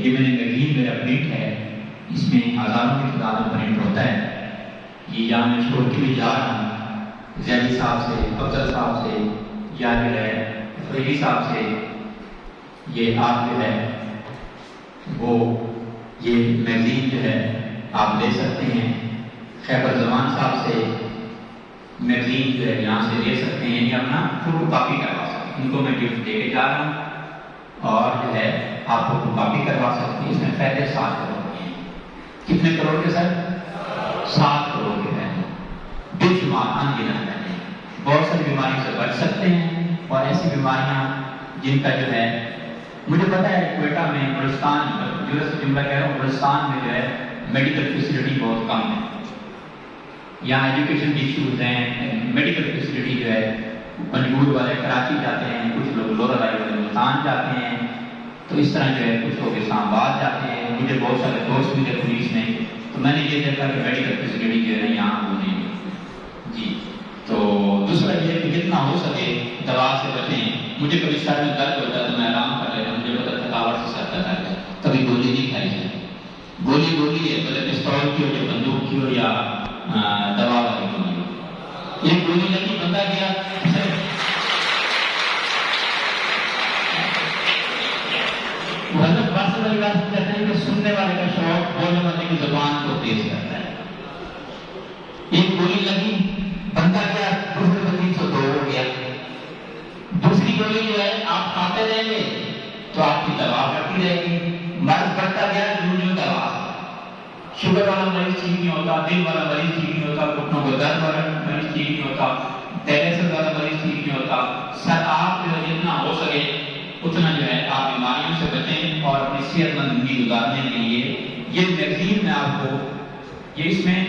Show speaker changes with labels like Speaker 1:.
Speaker 1: یہ میں نے میگزین میرا پرنٹ ہے، اس میں ہزاروں کی تعداد میں پرنٹ ہوتا ہے. یہ یہاں میں چھوڑ کے بھی جا رہا ہوں زیادی صاحب سے، افضل صاحب سے، یا جو ہے فریدی صاحب سے. یہ آپ جو ہے وہ یہ میگزین جو ہے آپ لے سکتے ہیں. خیبر زمان صاحب سے میگزین جو ہے یہاں سے لے سکتے ہیں، یا اپنا فوٹو کاپی کروا سکتے ہیں. ان کو میں گفٹ دے کے جا رہا ہوں اور جو ہے آپ فوٹو کاپی کروا سکتے ہیں. اس میں فائدے 7 کروڑ کے ہیں. کتنے کروڑ کے سر؟ 7 کروڑ کے فائدے، بے شمار انگنت فائدے. بہت ساری بیماریوں سے بچ سکتے ہیں، اور ایسی بیماریاں جن کا جو ہے مجھے پتا ہے کوئٹہ میں بلوچستان جملہ کہہ رہا ہوں، بلوچستان میں جو ہے میڈیکل فیسلٹی بہت کم ہے. یہاں ایجوکیشن ایشوز ہیں، میڈیکل فیسلٹی جو ہے منجور والے کراچی جاتے ہیں، کچھ لوگ لورا لائی والے ملتان جاتے ہیں، تو اس طرح جو ہے کچھ لوگ اسلام آباد جاتے ہیں. مجھے بہت سارے دوست ملے پولیس میں، تو میں نے یہ دیکھا کہ میڈیکل فیسلٹی جو ہے یہاں ہونے جی. تو دوسرا یہ ہے کہ جتنا ہو سکے دوا سے بچیں. مجھے کبھی سر میں درد ہوتا ہے تو میں آرام کر لیتا ہوں، مجھے پتا تھکاوٹ سے سر درد ہے. کبھی گولی نہیں کھائی جائے. گولی ہے، بھلے پستول کی ہو یا بندوق کی ہو یا دوا والی گولی ہو. ایک گولی لگی بندہ گیا، حضرت باسط علی قاسم کہتے ہیں کہ سننے والے کا شوق بولنے والے کی زبان کو تیز کرتا ہے. ایک گولی لگی بندہ گیا، دوسرے بندی سے 2 ہو گیا. دوسری گولی جو ہے آپ کھاتے رہیں گے تو آپ کی دوا بڑھتی رہے گی. مرض بڑھتا گیا، جو دوا، شوگر والا مریض ٹھیک نہیں ہوتا، دل والا مریض ٹھیک نہیں ہوتا، گھٹنوں کو درد والا مریض ٹھیک نہیں ہوتا، ڈائلیسس والا مریض ٹھیک نہیں ہوتا. سر آپ جو جتنا ہو سکے اتنا جو ہے آپ بیماریوں سے بچیں اور اپنی صحت مند زندگی گزارنے کے لیے یہ میگزین میں آپ کو، یہ اس میں